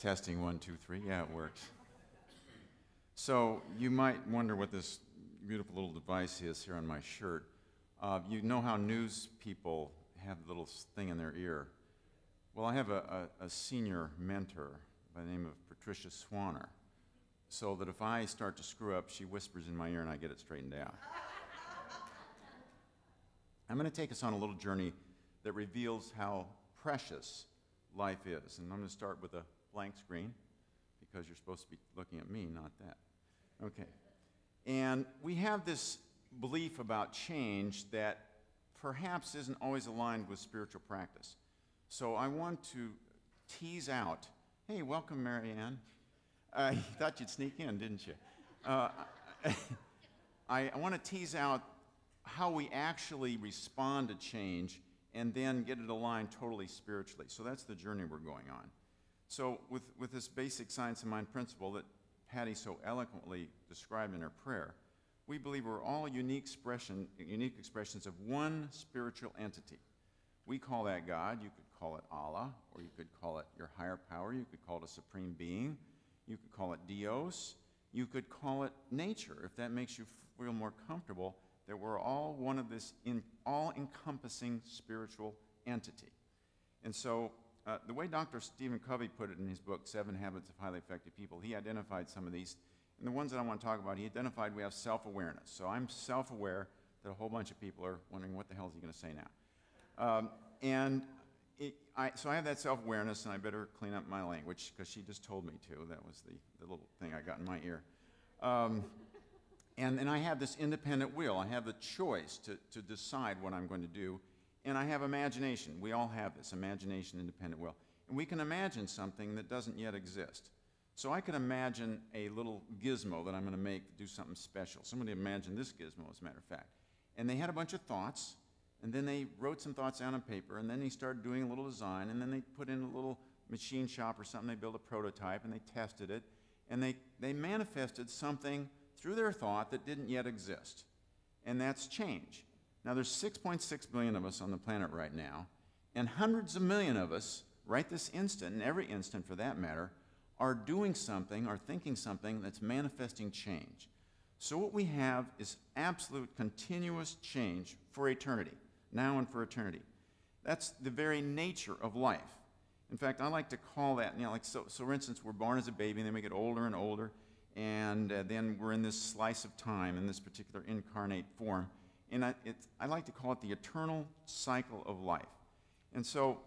Testing 1, 2, 3. Yeah, it works. So you might wonder what this beautiful little device is here on my shirt. You know how news people have a little thing in their ear. Well, I have a senior mentor by the name of Patricia Swanner, so that if I start to screw up, she whispers in my ear and I get it straightened out. I'm going to take us on a little journey that reveals how precious life is. And I'm going to start with a blank screen, because you're supposed to be looking at me, not that. Okay. And we have this belief about change that perhaps isn't always aligned with spiritual practice. So I want to tease out, hey, welcome, Marianne. You thought you'd sneak in, didn't you? I want to tease out how we actually respond to change and then get it aligned totally spiritually. So that's the journey we're going on. So with this basic science of mind principle that Patty so eloquently described in her prayer, we believe we're all unique expressions of one spiritual entity. We call that God. You could call it Allah, or you could call it your higher power. You could call it a supreme being. You could call it Dios. You could call it nature, if that makes you feel more comfortable that we're all one of this all-encompassing spiritual entity. And so the way Dr. Stephen Covey put it in his book, 7 Habits of Highly Effective People, he identified some of these. And the ones that I want to talk about, he identified we have self-awareness. So I'm self-aware that a whole bunch of people are wondering, what the hell is he going to say now? So I have that self-awareness, and I better clean up my language, because she just told me to. That was the little thing I got in my ear. And I have this independent will. I have the choice to decide what I'm going to do. And I have imagination. We all have this, imagination, independent will. And we can imagine something that doesn't yet exist. So I could imagine a little gizmo that I'm going to make to do something special. Somebody imagined this gizmo, as a matter of fact. And they had a bunch of thoughts, and then they wrote some thoughts down on paper, and then they started doing a little design, and then they put in a little machine shop or something, they built a prototype, and they tested it, and they manifested something through their thought that didn't yet exist. And that's change. Now, there's 6.6 billion of us on the planet right now, and hundreds of million of us, right this instant, and every instant for that matter, are doing something, are thinking something that's manifesting change. So what we have is absolute continuous change for eternity, now and for eternity. That's the very nature of life. In fact, I like to call that, so for instance, we're born as a baby, and then we get older and older, and then we're in this slice of time, in this particular incarnate form. And I like to call it the eternal cycle of life. And so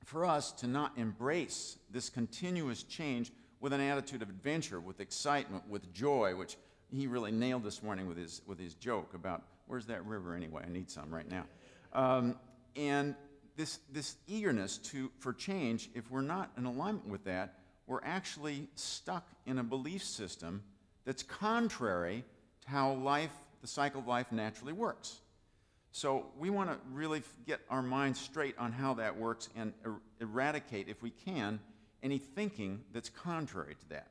for us to not embrace this continuous change with an attitude of adventure, with excitement, with joy, which he really nailed this morning with his joke about, where's that river anyway? I need some right now. And this eagerness for change, if we're not in alignment with that, we're actually stuck in a belief system that's contrary to how the cycle of life naturally works. So we want to really get our minds straight on how that works and eradicate, if we can, any thinking that's contrary to that.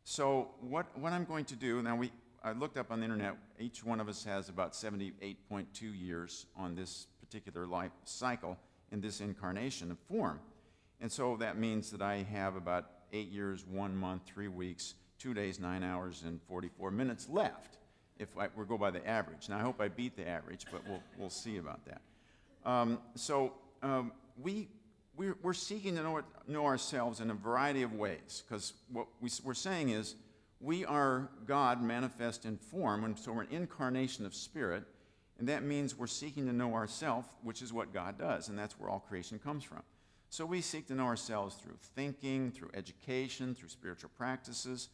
So what I'm going to do, now I looked up on the internet, each one of us has about 78.2 years on this particular life cycle in this incarnation of form. And so that means that I have about 8 years, 1 month, 3 weeks, 2 days, 9 hours, and 44 minutes left, if we go by the average. Now, I hope I beat the average, but we'll see about that. We're seeking to know ourselves in a variety of ways, because what we're saying is we are God manifest in form, and so we're an incarnation of spirit, and that means we're seeking to know ourselves, which is what God does, and that's where all creation comes from. So we seek to know ourselves through thinking, through education, through spiritual practices,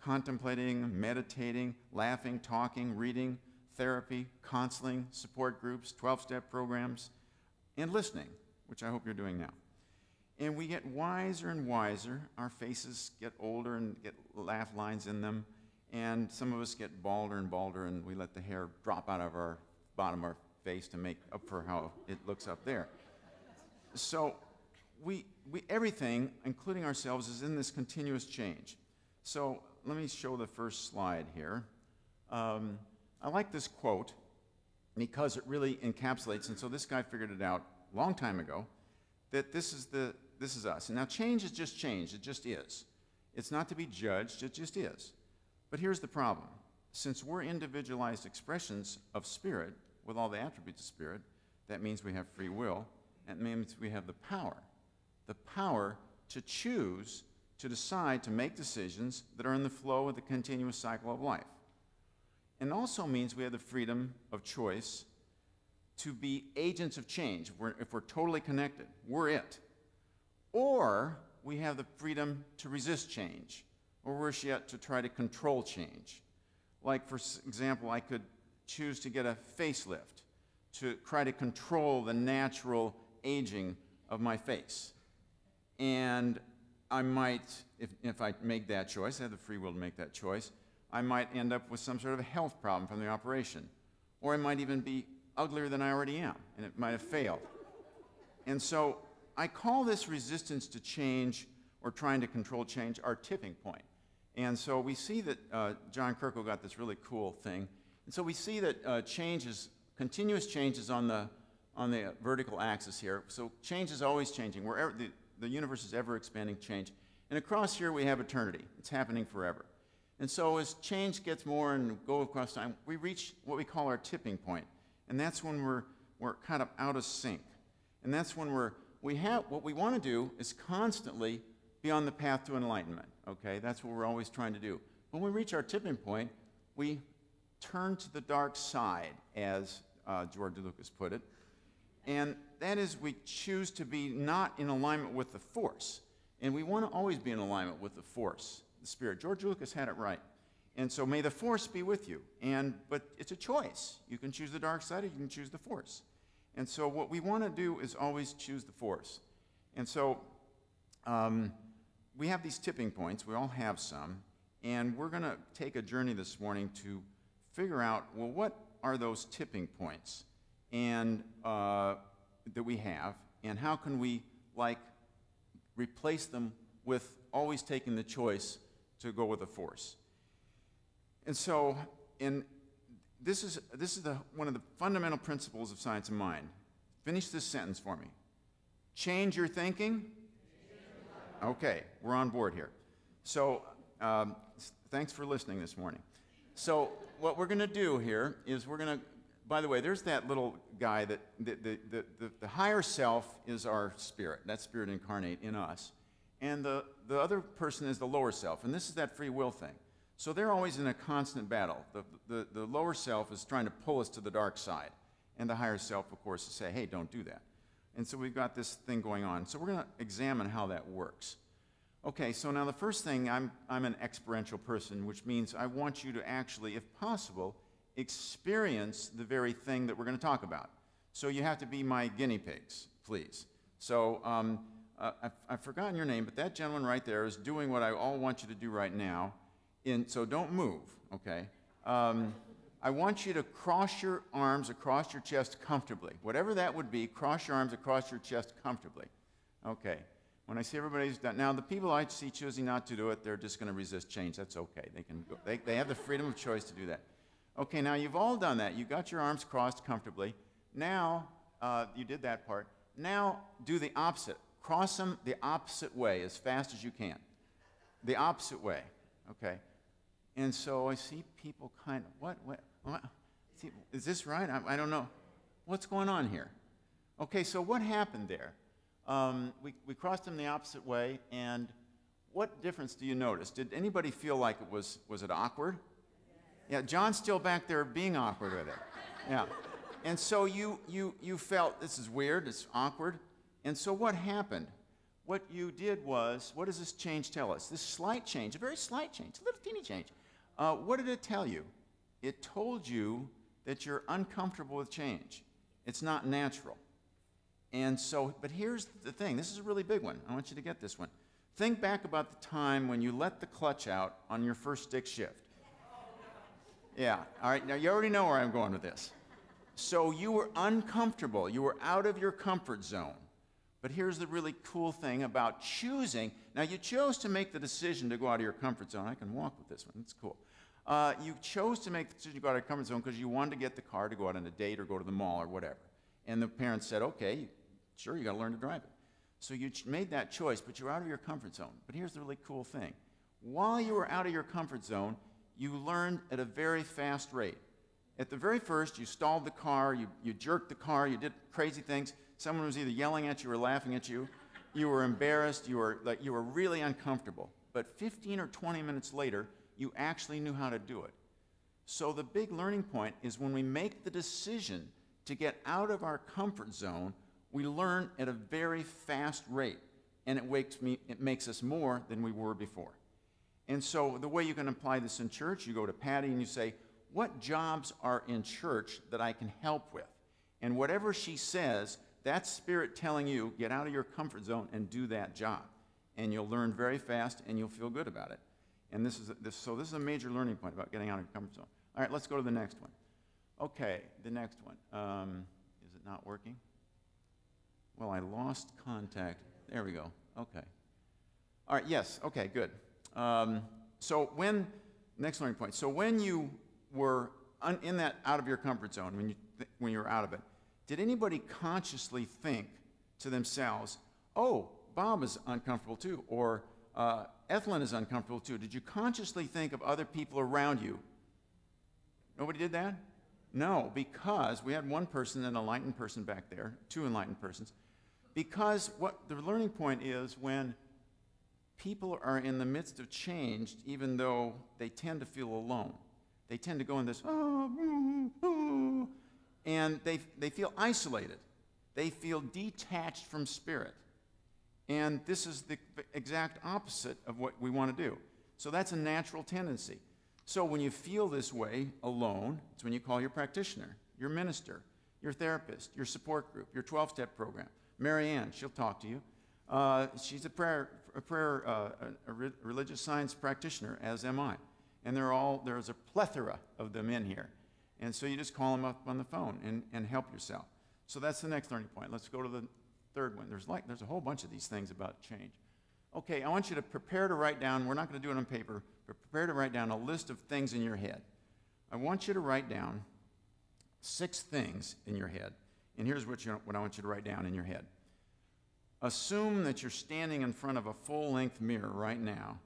contemplating, meditating, laughing, talking, reading, therapy, counseling, support groups, 12-step programs, and listening, which I hope you're doing now. And we get wiser and wiser. Our faces get older and get laugh lines in them, and some of us get balder and balder, and we let the hair drop out of our bottom of our face to make up for how it looks up there. So everything, including ourselves, is in this continuous change. So let me show the first slide here. I like this quote because it really encapsulates, and so this guy figured it out a long time ago, that this is the this is us. And now change is just change. It just is. It's not to be judged. It just is. But here's the problem. Since we're individualized expressions of spirit with all the attributes of spirit, that means we have free will. That means we have the power to choose, to decide, to make decisions that are in the flow of the continuous cycle of life. And also means we have the freedom of choice to be agents of change. If we're totally connected, we're it. Or we have the freedom to resist change, or worse yet, to try to control change. Like, for example, I could choose to get a facelift, to try to control the natural aging of my face. And I might, if I make that choice, I have the free will to make that choice, I might end up with some sort of a health problem from the operation. Or I might even be uglier than I already am, and it might have failed. And so I call this resistance to change, or trying to control change, our tipping point. And so we see that John Kirkle got this really cool thing. And so we see that continuous change is on the vertical axis here. So change is always changing. Wherever the universe is ever expanding change. And across here we have eternity. It's happening forever. And so as change gets more and go across time, we reach what we call our tipping point. And that's when we're kind of out of sync. And that's when what we want to do is constantly be on the path to enlightenment. Okay, that's what we're always trying to do. When we reach our tipping point, we turn to the dark side, as George Lucas put it. And that is, we choose to be not in alignment with the force. And we want to always be in alignment with the force, the spirit. George Lucas had it right. And so may the force be with you. But it's a choice. You can choose the dark side or you can choose the force. And so what we want to do is always choose the force. And so we have these tipping points. We all have some. And we're going to take a journey this morning to figure out, well, what are those tipping points and that we have, and how can we, like, replace them with always taking the choice to go with the force. And so, this is one of the fundamental principles of science of mind. Finish this sentence for me. Change your thinking. Okay, we're on board here. So, thanks for listening this morning. So, what we're going to do here is we're going to, by the way, there's that little guy that the higher self is our spirit. That spirit incarnate in us. And the other person is the lower self. And this is that free will thing. So they're always in a constant battle. The lower self is trying to pull us to the dark side. And the higher self, of course, is saying, hey, don't do that. And so we've got this thing going on. So we're going to examine how that works. Okay, so now the first thing, I'm an experiential person, which means I want you to actually, if possible, experience the very thing that we're going to talk about. So you have to be my guinea pigs, please. So I've forgotten your name, but that gentleman right there is doing what I all want you to do right now. So don't move, okay? I want you to cross your arms across your chest comfortably. Whatever that would be, cross your arms across your chest comfortably. Okay. When I see everybody's done, now the people I see choosing not to do it, they're just going to resist change. That's okay. They can go. They have the freedom of choice to do that. Okay, now you've all done that. You've got your arms crossed comfortably. Now, you did that part. Now, do the opposite. Cross them the opposite way as fast as you can. The opposite way. Okay. And so I see people kind of, what? See, is this right? I don't know. What's going on here? Okay, so what happened there? We crossed them the opposite way, and what difference do you notice? Did anybody feel like it was it awkward? Yeah, John's still back there being awkward with it. Yeah. And so you felt, this is weird, it's awkward. And so what happened? What you did was, what does this change tell us? This slight change, a very slight change, a little teeny change. What did it tell you? It told you that you're uncomfortable with change. It's not natural. And so, but here's the thing. This is a really big one. I want you to get this one. Think back about the time when you let the clutch out on your first stick shift. Yeah, all right, now you already know where I'm going with this. So you were uncomfortable. You were out of your comfort zone. But here's the really cool thing about choosing. Now, you chose to make the decision to go out of your comfort zone. I can walk with this one. It's cool. You chose to make the decision to go out of your comfort zone because you wanted to get the car to go out on a date or go to the mall or whatever. And the parents said, okay, sure, you got to learn to drive it. So you made that choice, but you're out of your comfort zone. But here's the really cool thing. While you were out of your comfort zone, you learned at a very fast rate. At the very first, you stalled the car, you jerked the car, you did crazy things. Someone was either yelling at you or laughing at you. You were embarrassed, you were really uncomfortable. But 15 or 20 minutes later, you actually knew how to do it. So the big learning point is when we make the decision to get out of our comfort zone, we learn at a very fast rate, and it makes us more than we were before. And so the way you can apply this in church, you go to Patty and you say, what jobs are in church that I can help with? And whatever she says, that's Spirit telling you, get out of your comfort zone and do that job. And you'll learn very fast and you'll feel good about it. And this is a major learning point about getting out of your comfort zone. All right, let's go to the next one. Okay, the next one. Is it not working? Well, I lost contact. There we go. Okay. All right, yes, okay, good. Next learning point. So when you were in that out of your comfort zone, when you were out of it, did anybody consciously think to themselves, oh, Bob is uncomfortable too, or Ethelyn is uncomfortable too? Did you consciously think of other people around you? Nobody did that? No, because we had one person, an enlightened person back there, two enlightened persons, because what the learning point is when people are in the midst of change, even though they tend to feel alone. They tend to go in this, and they feel isolated. They feel detached from Spirit. And this is the exact opposite of what we want to do. So that's a natural tendency. So when you feel this way alone, it's when you call your practitioner, your minister, your therapist, your support group, your 12-step program. Mary Ann, she'll talk to you. She's a religious science practitioner, as am I. And there's a plethora of them in here. And so you just call them up on the phone and help yourself. So that's the next learning point. Let's go to the third one. There's a whole bunch of these things about change. Okay, I want you to prepare to write down, we're not going to do it on paper, but prepare to write down a list of things in your head. I want you to write down 6 things in your head. And here's what I want you to write down in your head. Assume that you're standing in front of a full-length mirror right now,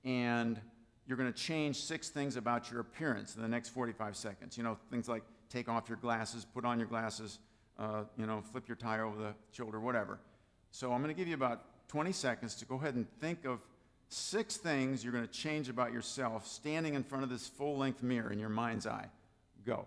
and you're going to change 6 things about your appearance in the next 45 seconds. You know, things like take off your glasses, put on your glasses, flip your tie over the shoulder, whatever. So I'm going to give you about 20 seconds to go ahead and think of 6 things you're going to change about yourself standing in front of this full-length mirror in your mind's eye. Go.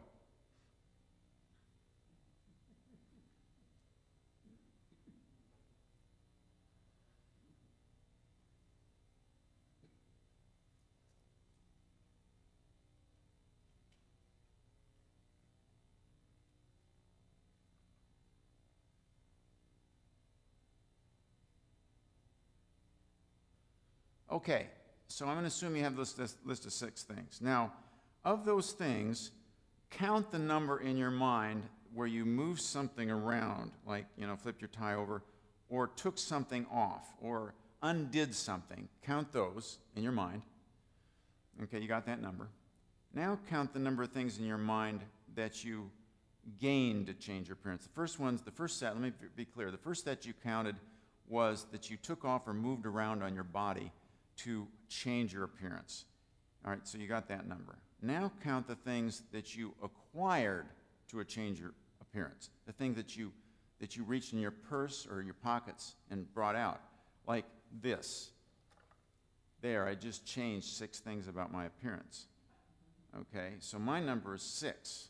Okay, so I'm going to assume you have this list of 6 things. Now, of those things, count the number in your mind where you moved something around, like, flipped your tie over, or took something off, or undid something. Count those in your mind. Okay, you got that number. Now count the number of things in your mind that you gained to change your appearance. The first set, let me be clear, the first set you counted was that you took off or moved around on your body to change your appearance. All right, so you got that number. Now count the things that you acquired to change your appearance, the things that you reached in your purse or your pockets and brought out, like this. There, I just changed 6 things about my appearance. Okay, so my number is 6.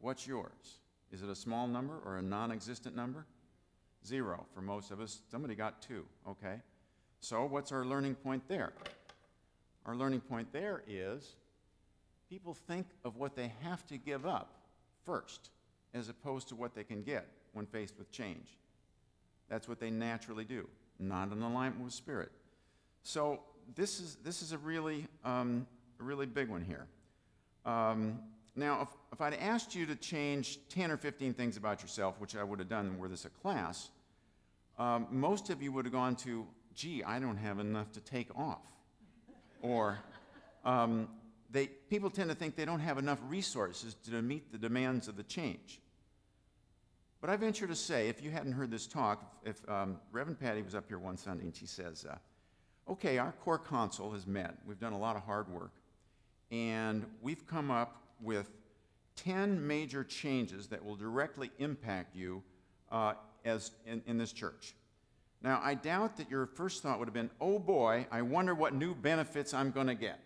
What's yours? Is it a small number or a non-existent number? 0 for most of us. Somebody got 2, okay? So what's our learning point there? Our learning point there is people think of what they have to give up first as opposed to what they can get when faced with change. That's what they naturally do, not in alignment with Spirit. So this is a really big one here. Now, if I'd asked you to change 10 or 15 things about yourself, which I would have done were this a class, most of you would have gone to, gee, I don't have enough to take off. Or people tend to think they don't have enough resources to meet the demands of the change. But I venture to say, if you hadn't heard this talk, if Reverend Patty was up here one Sunday and she says, okay, our core council has met. We've done a lot of hard work. And we've come up with 10 major changes that will directly impact you as in this church. Now, I doubt that your first thought would have been, oh boy, I wonder what new benefits I'm going to get.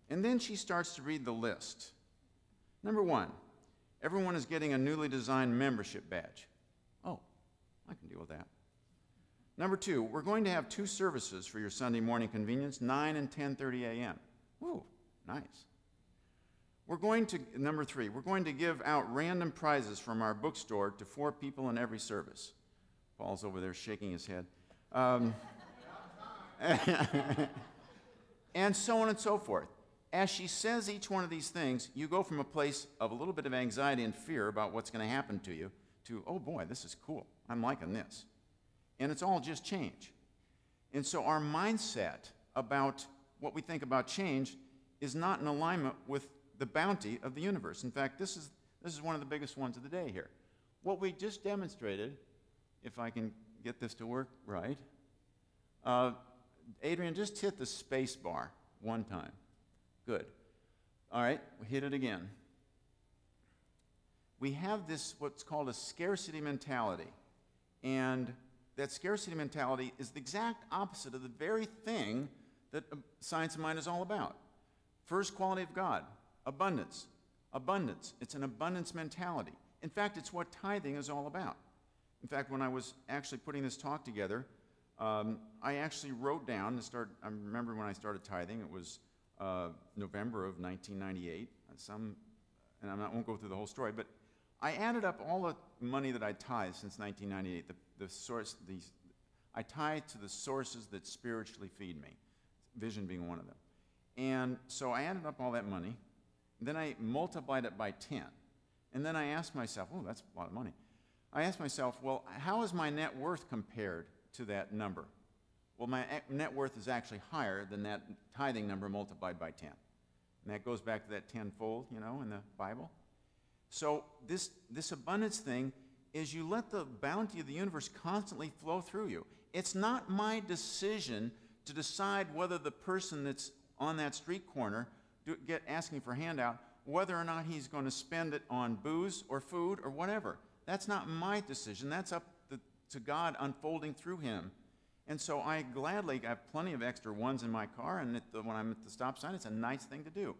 And then she starts to read the list. Number 1, everyone is getting a newly designed membership badge. Oh, I can deal with that. Number 2, we're going to have 2 services for your Sunday morning convenience, 9 and 10:30 a.m. Ooh, nice. Number 3, we're going to give out random prizes from our bookstore to 4 people in every service. Paul's over there shaking his head. And so on and so forth. As she says each one of these things, you go from a place of a little bit of anxiety and fear about what's going to happen to you to, oh boy, this is cool. I'm liking this. And it's all just change. And so our mindset about what we think about change is not in alignment with the bounty of the universe. In fact, this is one of the biggest ones of the day here. What we just demonstrated, if I can get this to work right, Adrian, just hit the space bar one time. Good. All right, hit it again. We have this, what's called a scarcity mentality. And that scarcity mentality is the exact opposite of the very thing that Science of Mind is all about. First quality of God, abundance. Abundance. It's an abundance mentality. In fact, it's what tithing is all about. In fact, when I was actually putting this talk together, I actually wrote down, I remember when I started tithing, it was November of 1998. And I won't go through the whole story, but I added up all the money that I tithed since 1998. I tithe to the sources that spiritually feed me, vision being one of them. And so I added up all that money, then I multiplied it by 10. And then I asked myself, oh, that's a lot of money. I asked myself, well, how is my net worth compared to that number? Well, my net worth is actually higher than that tithing number multiplied by 10. And that goes back to that tenfold, you know, in the Bible. So this abundance thing is you let the bounty of the universe constantly flow through you. It's not my decision to decide whether the person that's on that street corner asking for a handout, whether or not he's going to spend it on booze or food or whatever. That's not my decision. That's up to God unfolding through him. And so I gladly have plenty of extra ones in my car, and when I'm at the stop sign, it's a nice thing to do.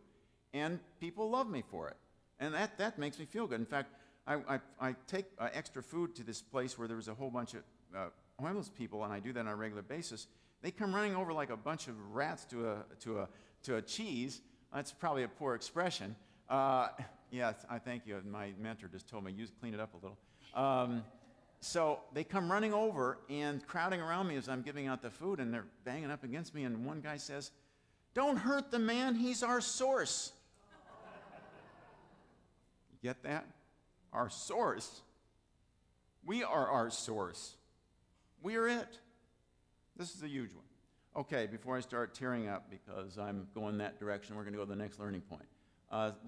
And people love me for it. And that makes me feel good. In fact, I take extra food to this place where there was a whole bunch of homeless people, and I do that on a regular basis. They come running over like a bunch of rats to a cheese. That's probably a poor expression. Yes, I thank you. My mentor just told me, clean it up a little. So they come running over and crowding around me as I'm giving out the food, and they're banging up against me, and one guy says, "Don't hurt the man, he's our source." You get that? Our source. We are our source. We are it. This is a huge one. Okay, before I start tearing up because I'm going that direction, we're going to go to the next learning point.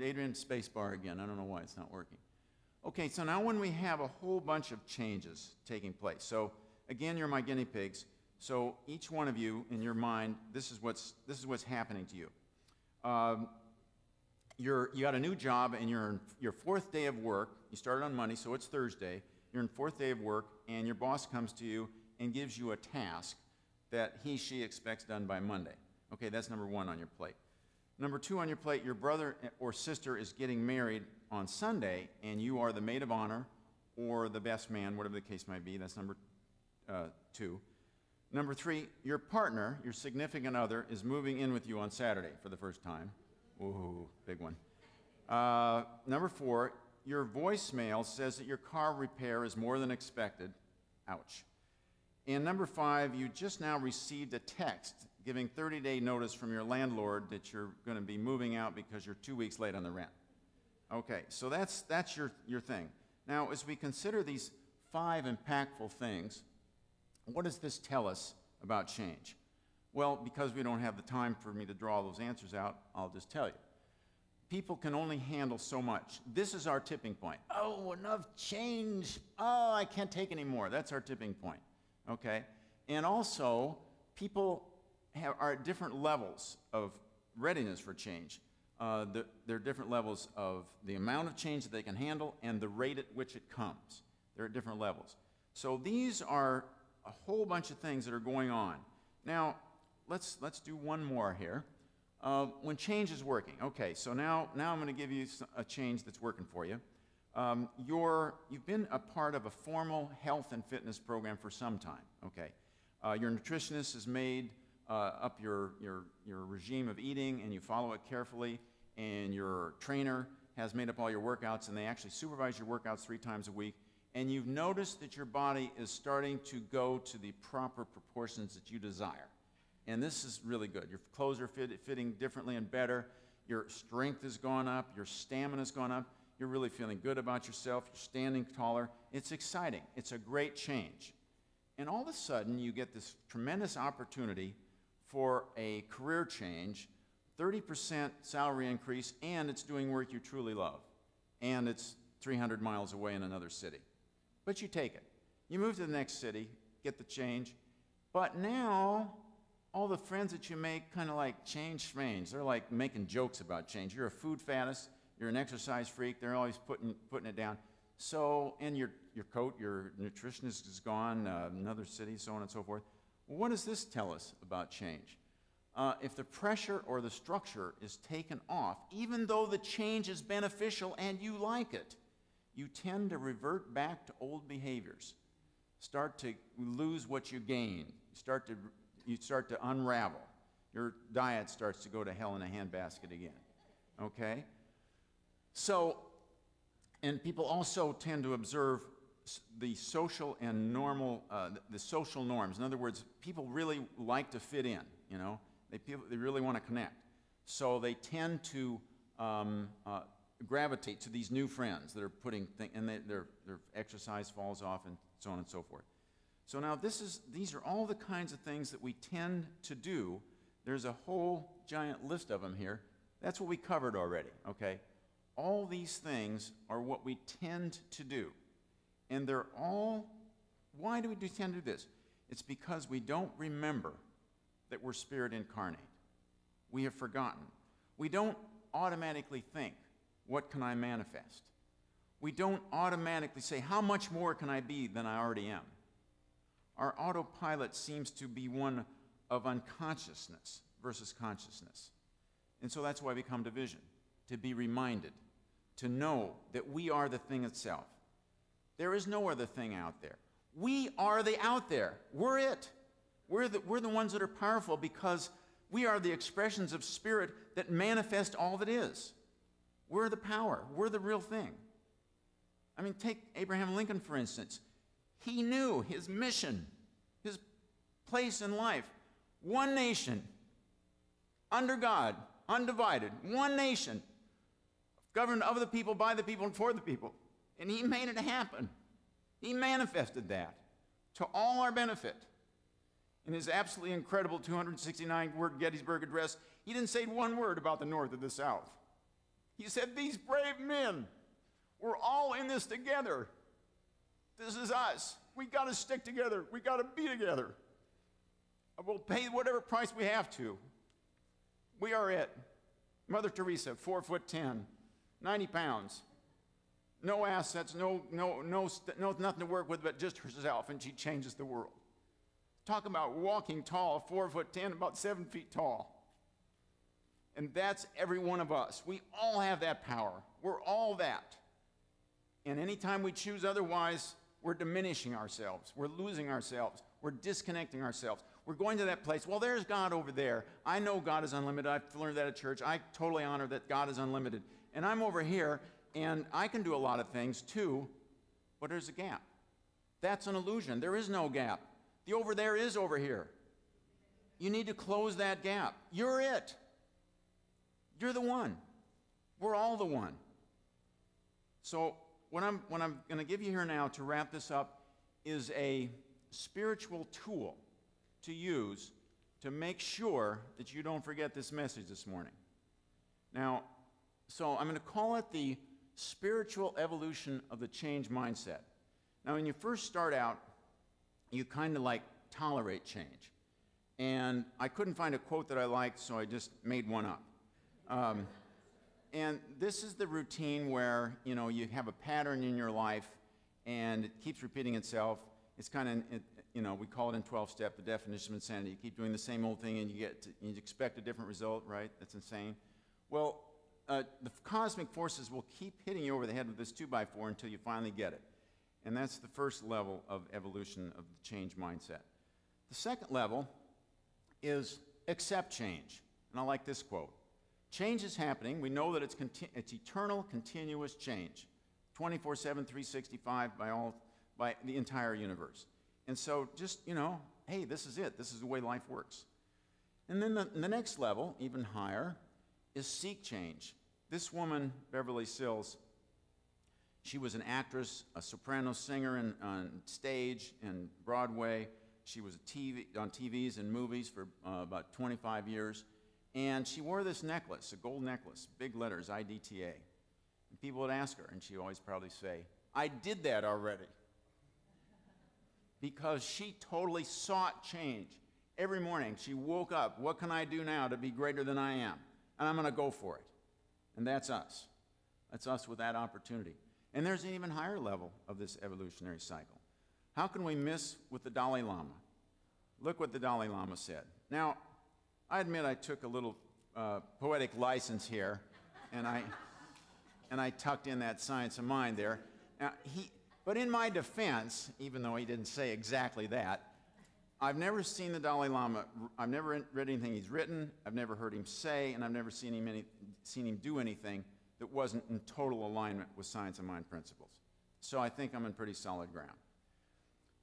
Adrian, space bar again. I don't know why it's not working. Okay, so now when we have a whole bunch of changes taking place. So again, you're my guinea pigs. So each one of you in your mind, this is what's happening to you. You got a new job and you're in your 4th day of work. You started on Monday, so it's Thursday. You're in 4th day of work, and your boss comes to you and gives you a task that she expects done by Monday. Okay, that's number 1 on your plate. Number 2 on your plate, your brother or sister is getting married on Sunday, and you are the maid of honor or the best man, whatever the case might be. That's number 2. Number 3, your partner, your significant other, is moving in with you on Saturday for the first time. Ooh, big one. Number 4, your voicemail says that your car repair is more than expected. Ouch. And number 5, you just now received a text giving 30-day notice from your landlord that you're going to be moving out because you're 2 weeks late on the rent. Okay, so that's your thing. Now, as we consider these 5 impactful things, what does this tell us about change? Well, because we don't have the time for me to draw those answers out, I'll just tell you. people can only handle so much. This is our tipping point. Oh, enough change. Oh, I can't take any more. That's our tipping point, okay? And also, people are at different levels of readiness for change. There are different levels of the amount of change that they can handle and the rate at which it comes. They're at different levels. So these are a whole bunch of things that are going on. Now, let's do one more here. When change is working. Okay, so now I'm going to give you a change that's working for you. You've been a part of a formal health and fitness program for some time. Okay, your nutritionist has made up your regime of eating, and you follow it carefully. And your trainer has made up all your workouts, and they actually supervise your workouts 3 times a week. And you've noticed that your body is starting to go to the proper proportions that you desire. And this is really good. Your clothes are fitting differently and better. Your strength has gone up. Your stamina has gone up. You're really feeling good about yourself. You're standing taller. It's exciting. It's a great change. And all of a sudden, you get this tremendous opportunity for a career change, 30% salary increase, and it's doing work you truly love. And it's 300 miles away in another city. But you take it. You move to the next city, get the change. But now, all the friends that you make kind of like change schmange. They're like making jokes about change. You're a food faddist. You're an exercise freak. They're always putting it down. So, and your coat, your nutritionist is gone, another city, so on and so forth. Well, what does this tell us about change? If the pressure or the structure is taken off, even though the change is beneficial and you like it, you tend to revert back to old behaviors. Start to lose what you gained. You start to unravel. Your diet starts to go to hell in a handbasket again. Okay? So, and people also tend to observe the social and normal, the social norms. In other words, people really like to fit in, you know. They really want to connect. So they tend to gravitate to these new friends that are putting things, and their exercise falls off and so on and so forth. So now these are all the kinds of things that we tend to do. There's a whole giant list of them here. That's what we covered already, okay? All these things are what we tend to do. And they're all, why do we tend to do this? It's because we don't remember that we're spirit incarnate. We have forgotten. We don't automatically think, what can I manifest? We don't automatically say, how much more can I be than I already am? Our autopilot seems to be one of unconsciousness versus consciousness. And so that's why we come to vision, to be reminded, to know that we are the thing itself. There is no other thing out there. We are the out there. We're it. We're the ones that are powerful because we are the expressions of spirit that manifest all that is. We're the power. We're the real thing. I mean, take Abraham Lincoln, for instance. He knew his mission, his place in life. One nation, under God, undivided. One nation, governed of the people, by the people, and for the people. And he made it happen. He manifested that to all our benefit. In his absolutely incredible 269-word Gettysburg Address, he didn't say one word about the North or the South. He said, these brave men, we're all in this together. This is us. We got to stick together. We got to be together. We'll pay whatever price we have to. We are it. Mother Teresa, 4'10", 90 pounds. No assets, nothing to work with but just herself, and she changes the world. Talk about walking tall, 4'10", about 7 feet tall. And that's every one of us. We all have that power. We're all that. And anytime we choose otherwise, we're diminishing ourselves. We're losing ourselves. We're disconnecting ourselves. We're going to that place. Well, there's God over there. I know God is unlimited. I've learned that at church. I totally honor that God is unlimited. And I'm over here, and I can do a lot of things too, but there's a gap. That's an illusion. There is no gap. The over there is over here. You need to close that gap. You're it. You're the one. We're all the one. So what I'm going to give you here now to wrap this up is a spiritual tool to use to make sure that you don't forget this message this morning. Now, So I'm going to call it the spiritual evolution of the change mindset. Now, when you first start out, you kind of like tolerate change. And I couldn't find a quote that I liked, so I just made one up. And this is the routine where, you know, you have a pattern in your life, and it keeps repeating itself. It's kind of, you know, we call it in 12-step the definition of insanity. You keep doing the same old thing, and you expect a different result, right? That's insane. Well, the cosmic forces will keep hitting you over the head with this 2x4 until you finally get it. And that's the first level of evolution of the change mindset. The second level is accept change. And I like this quote. Change is happening. We know that it's eternal, continuous change. 24/7, 365 by the entire universe. And so just, you know, hey, this is it. This is the way life works. And then the next level, even higher, is seek change. This woman, Beverly Sills, she was an actress, a soprano singer on stage and Broadway. She was on TVs and movies for about 25 years. And she wore this necklace, a gold necklace, big letters, IDTA. And people would ask her, and she'd always probably say, I did that already. Because she totally sought change. Every morning she woke up, what can I do now to be greater than I am? And I'm going to go for it. And that's us. That's us with that opportunity. And there's an even higher level of this evolutionary cycle. How can we miss with the Dalai Lama? Look what the Dalai Lama said. Now, I admit I took a little poetic license here, and I tucked in that science of mind there. Now, but in my defense, even though he didn't say exactly that, I've never seen the Dalai Lama, I've never read anything he's written, I've never heard him say, and I've never seen him do anything that wasn't in total alignment with science of mind principles. So I think I'm in pretty solid ground.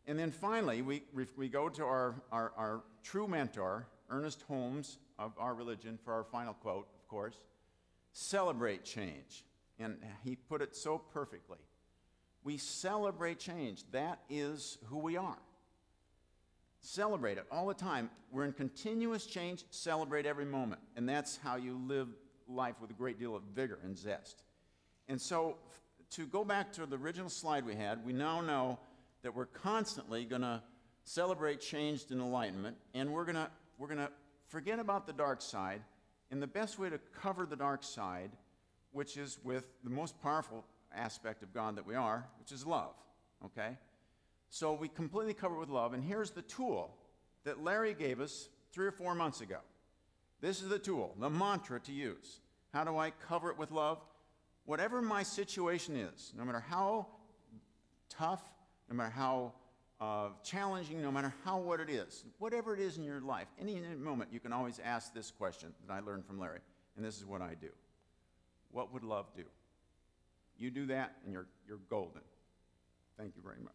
And then finally, we go to our true mentor, Ernest Holmes of our religion, for our final quote, of course. Celebrate change. And he put it so perfectly. We celebrate change. That is who we are. Celebrate it all the time. We're in continuous change. Celebrate every moment. And that's how you live life with a great deal of vigor and zest. And so to go back to the original slide we had, we now know that we're constantly going to celebrate change and enlightenment, and we're going to forget about the dark side. And the best way to cover the dark side, which is with the most powerful aspect of God that we are, which is love, okay? So we completely cover it with love, and here's the tool that Larry gave us 3 or 4 months ago. This is the tool, the mantra to use. How do I cover it with love? Whatever my situation is, no matter how tough, no matter how challenging, no matter what it is, whatever it is in your life, any moment, you can always ask this question that I learned from Larry, and this is what I do. What would love do? You do that, and you're golden. Thank you very much.